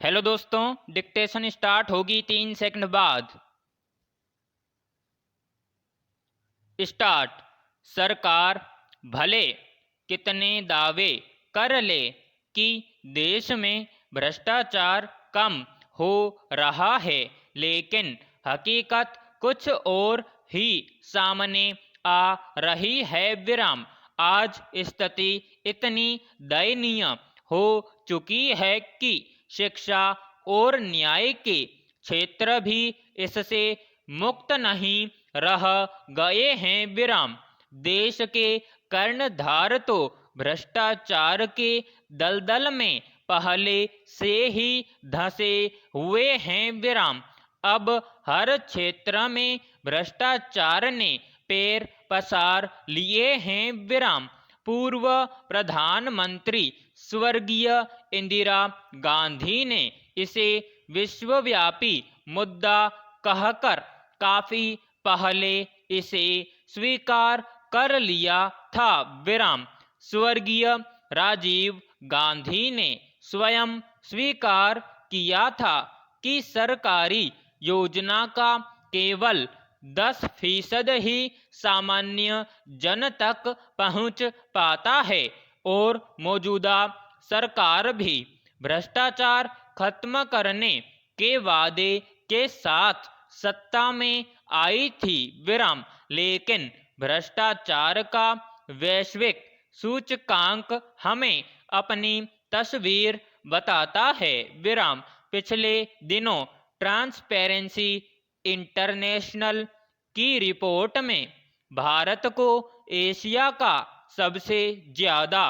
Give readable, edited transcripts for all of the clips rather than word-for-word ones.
Hello दोस्तों, dictation start होगी 3 second बाद। स्टार्ट। सरकार भले कितने दावे कर ले कि देश में भ्रष्टाचार कम हो रहा है, लेकिन हकीकत कुछ और ही सामने आ रही है। विराम। आज स्थिति इतनी दयनीय हो चुकी है कि शिक्षा और न्याय के क्षेत्र भी इससे मुक्त नहीं रह गए हैं। विराम। देश के कर्णधार तो भ्रष्टाचार के दलदल में पहले से ही धंसे हुए हैं। विराम। अब हर क्षेत्र में भ्रष्टाचार ने पैर पसार लिए हैं। विराम। पूर्व प्रधानमंत्री स्वर्गीय इंदिरा गांधी ने इसे विश्वव्यापी मुद्दा कहकर काफी पहले इसे स्वीकार कर लिया था। विराम। स्वर्गीय राजीव गांधी ने स्वयं स्वीकार किया था कि सरकारी योजना का केवल 10% ही सामान्य जन तक पहुंच पाता है और मौजूदा सरकार भी भ्रष्टाचार खत्म करने के वादे के साथ सत्ता में आई थी। विराम। लेकिन भ्रष्टाचार का वैश्विक सूचकांक हमें अपनी तस्वीर बताता है। विराम। पिछले दिनों ट्रांसपेरेंसी इंटरनेशनल की रिपोर्ट में भारत को एशिया का सबसे ज्यादा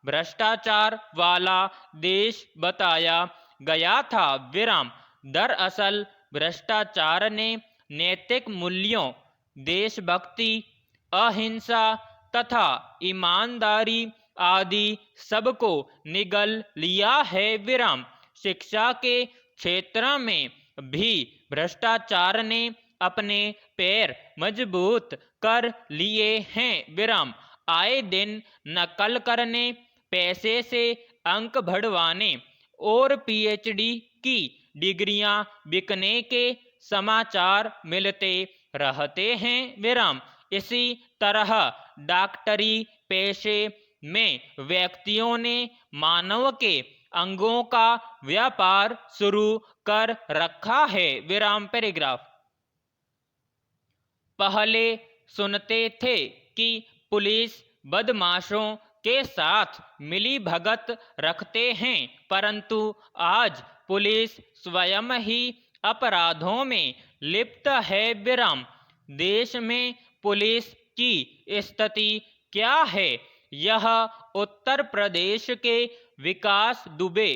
भ्रष्टाचार वाला देश बताया गया था। विराम। दरअसल भ्रष्टाचार ने नैतिक मूल्यों, देशभक्ति, अहिंसा तथा ईमानदारी आदि सबको निगल लिया है। विराम। शिक्षा के क्षेत्र में भी भ्रष्टाचार ने अपने पैर मजबूत कर लिए हैं। विराम। आए दिन नकल करने, पैसे से अंक बढ़वाने और पीएचडी की डिग्रियां बिकने के समाचार मिलते रहते हैं। विराम। इसी तरह डॉक्टरी पेशे में व्यक्तियों ने मानव के अंगों का व्यापार शुरू कर रखा है। विराम। पैराग्राफ। पहले सुनते थे कि पुलिस बदमाशों के साथ मिली भगत रखते हैं, परंतु आज पुलिस स्वयं ही अपराधों में लिप्त है। विराम। देश में पुलिस की स्थिति क्या है, यह उत्तर प्रदेश के विकास दुबे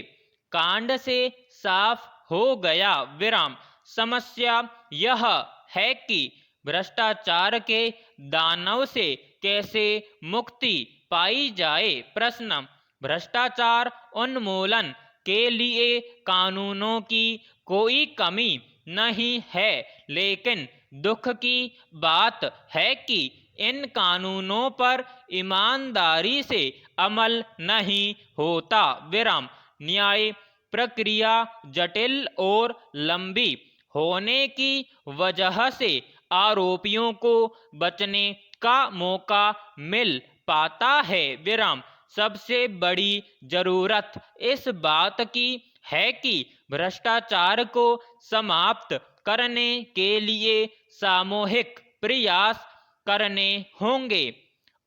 कांड से साफ हो गया। विराम। समस्या यह है कि भ्रष्टाचार के दानव से कैसे मुक्ति पाई जाए। प्रश्न। भ्रष्टाचार उन्मूलन के लिए कानूनों की कोई कमी नहीं है, लेकिन दुख की बात है कि इन कानूनों पर ईमानदारी से अमल नहीं होता। विराम। न्याय प्रक्रिया जटिल और लंबी होने की वजह से आरोपियों को बचने का मौका मिल पाता है। विराम। सबसे बड़ी जरूरत इस बात की है कि भ्रष्टाचार को समाप्त करने के लिए सामूहिक प्रयास करने होंगे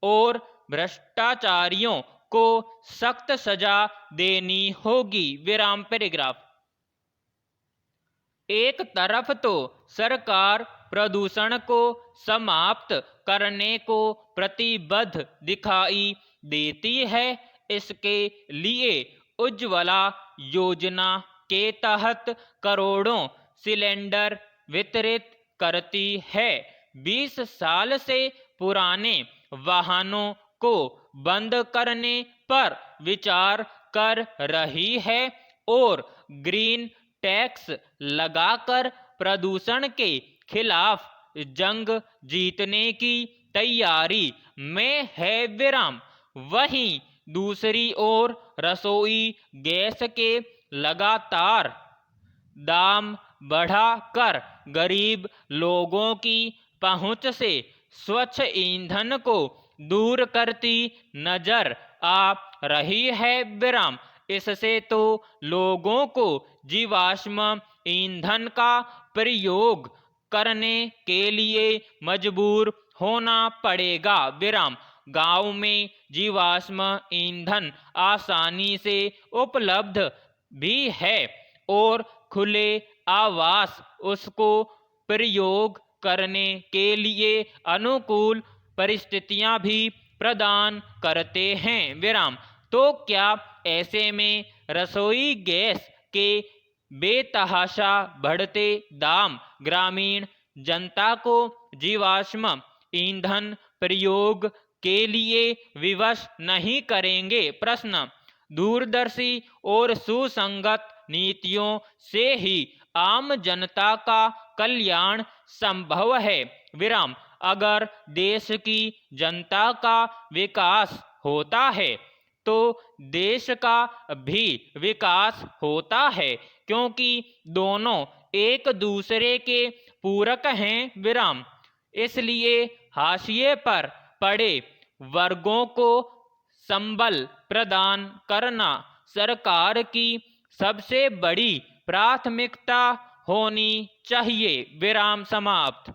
और भ्रष्टाचारियों को सख्त सजा देनी होगी। विराम। पैराग्राफ। एक तरफ तो सरकार प्रदूषण को समाप्त करने को प्रतिबद्ध दिखाई देती है। इसके लिए उज्ज्वला योजना के तहत करोड़ों सिलेंडर वितरित करती है। 20 साल से पुराने वाहनों को बंद करने पर विचार कर रही है और ग्रीन टैक्स लगाकर प्रदूषण के खिलाफ जंग जीतने की तैयारी में है। विराम। वहीं दूसरी ओर रसोई गैस के लगातार दाम बढ़ाकर गरीब लोगों की पहुंच से स्वच्छ ईंधन को दूर करती नजर आ रही है। विराम इससे तो लोगों को जीवाश्म ईंधन का प्रयोग करने के लिए मजबूर होना पड़ेगा। विराम गांव में जीवाश्म ईंधन आसानी से उपलब्ध भी है और खुले आवास उसको प्रयोग करने के लिए अनुकूल परिस्थितियां भी प्रदान करते हैं। विराम तो क्या ऐसे में रसोई गैस के बेतहाशा बढ़ते दाम ग्रामीण जनता को जीवाश्म ईंधन प्रयोग के लिए विवश नहीं करेंगे? प्रश्न दूरदर्शी और सुसंगत नीतियों से ही आम जनता का कल्याण संभव है। विराम अगर देश की जनता का विकास होता है तो देश का भी विकास होता है, क्योंकि दोनों एक दूसरे के पूरक हैं। विराम इसलिए हाशिए पर पड़े वर्गों को संबल प्रदान करना सरकार की सबसे बड़ी प्राथमिकता होनी चाहिए। विराम समाप्त।